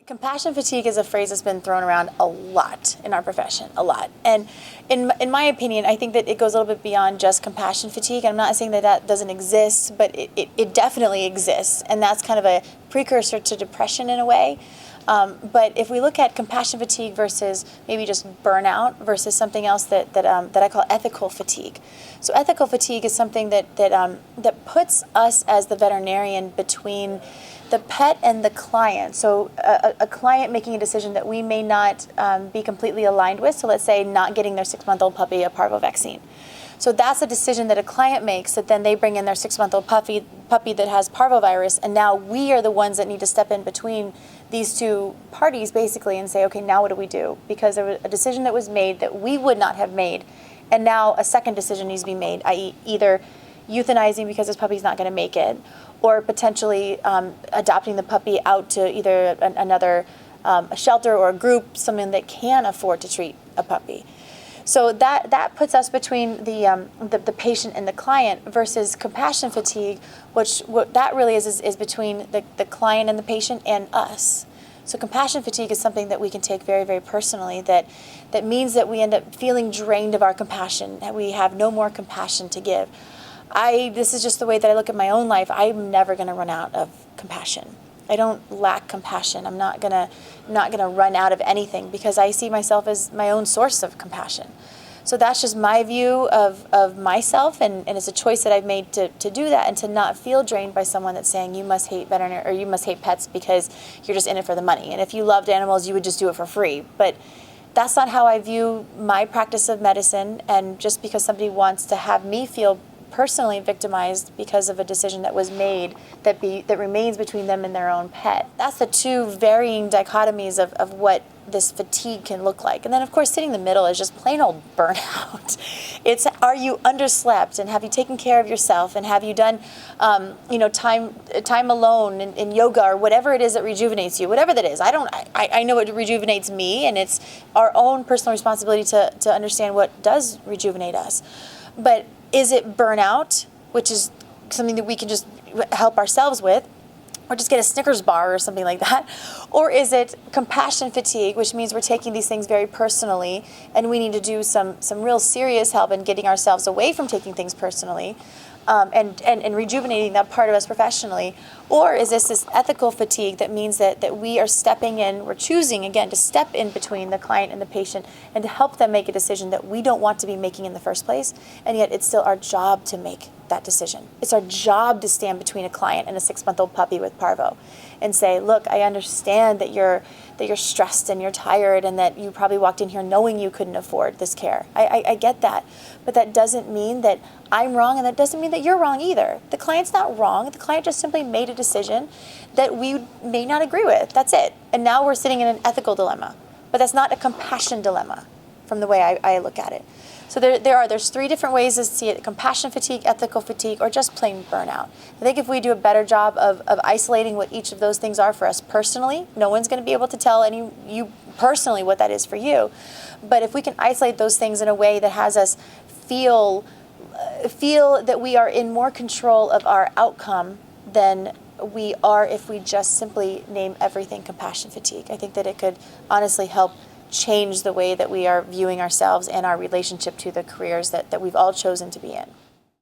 Compassion fatigue is a phrase that's been thrown around a lot in our profession, a lot. And in my opinion, I think that it goes a little bit beyond just compassion fatigue. I'm not saying that that doesn't exist, but it definitely exists. And that's kind of a precursor to depression in a way. But if we look at compassion fatigue versus maybe just burnout versus something else that I call ethical fatigue. So ethical fatigue is something that puts us as the veterinarian between the pet and the client. So a client making a decision that we may not be completely aligned with. So let's say not getting their 6-month-old puppy a parvo vaccine. So that's a decision that a client makes, that then they bring in their 6-month-old puppy that has parvovirus, and now we are the ones that need to step in between these two parties basically and say, okay, now what do we do? Because there was a decision that was made that we would not have made, and now a second decision needs to be made, i.e. either euthanizing because this puppy's not going to make it, or potentially adopting the puppy out to either another a shelter or a group, someone that can afford to treat a puppy. So that puts us between the patient and the client versus compassion fatigue, which what that really is between the client and the patient and us. So compassion fatigue is something that we can take very, very personally, that means that we end up feeling drained of our compassion, that we have no more compassion to give. This is just the way that I look at my own life. I'm never going to run out of compassion. I don't lack compassion. I'm not gonna run out of anything because I see myself as my own source of compassion. So that's just my view of myself, and it's a choice that I've made to do that and to not feel drained by someone that's saying you must hate veterinary or you must hate pets because you're just in it for the money. And if you loved animals, you would just do it for free. But that's not how I view my practice of medicine, and just because somebody wants to have me feel personally victimized because of a decision that was made that remains between them and their own pet. That's the two varying dichotomies of what this fatigue can look like. And then of course sitting in the middle is just plain old burnout. It's, are you underslept, and have you taken care of yourself, and have you done time alone in yoga or whatever it is that rejuvenates you, whatever that is. I know it rejuvenates me, and it's our own personal responsibility to understand what does rejuvenate us. But is it burnout, which is something that we can just help ourselves with, or just get a Snickers bar or something like that? Or is it compassion fatigue, which means we're taking these things very personally, and we need to do some real serious help in getting ourselves away from taking things personally, and rejuvenating that part of us professionally? Or is this ethical fatigue that means that we are stepping in, we're choosing again to step in between the client and the patient and to help them make a decision that we don't want to be making in the first place, and yet it's still our job to make that decision. It's our job to stand between a client and a 6-month-old puppy with parvo and say, look, I understand that you're stressed and you're tired and that you probably walked in here knowing you couldn't afford this care. I get that. But that doesn't mean that I'm wrong, and that doesn't mean that you're wrong either. The client's not wrong. The client just simply made a decision that we may not agree with. That's it. And now we're sitting in an ethical dilemma. But that's not a compassion dilemma from the way I look at it. So there's 3 different ways to see it: compassion fatigue, ethical fatigue, or just plain burnout. I think if we do a better job of isolating what each of those things are for us personally, no one's going to be able to tell you personally what that is for you. But if we can isolate those things in a way that has us feel that we are in more control of our outcome than we are if we just simply name everything compassion fatigue. I think that it could honestly help change the way that we are viewing ourselves and our relationship to the careers that we've all chosen to be in.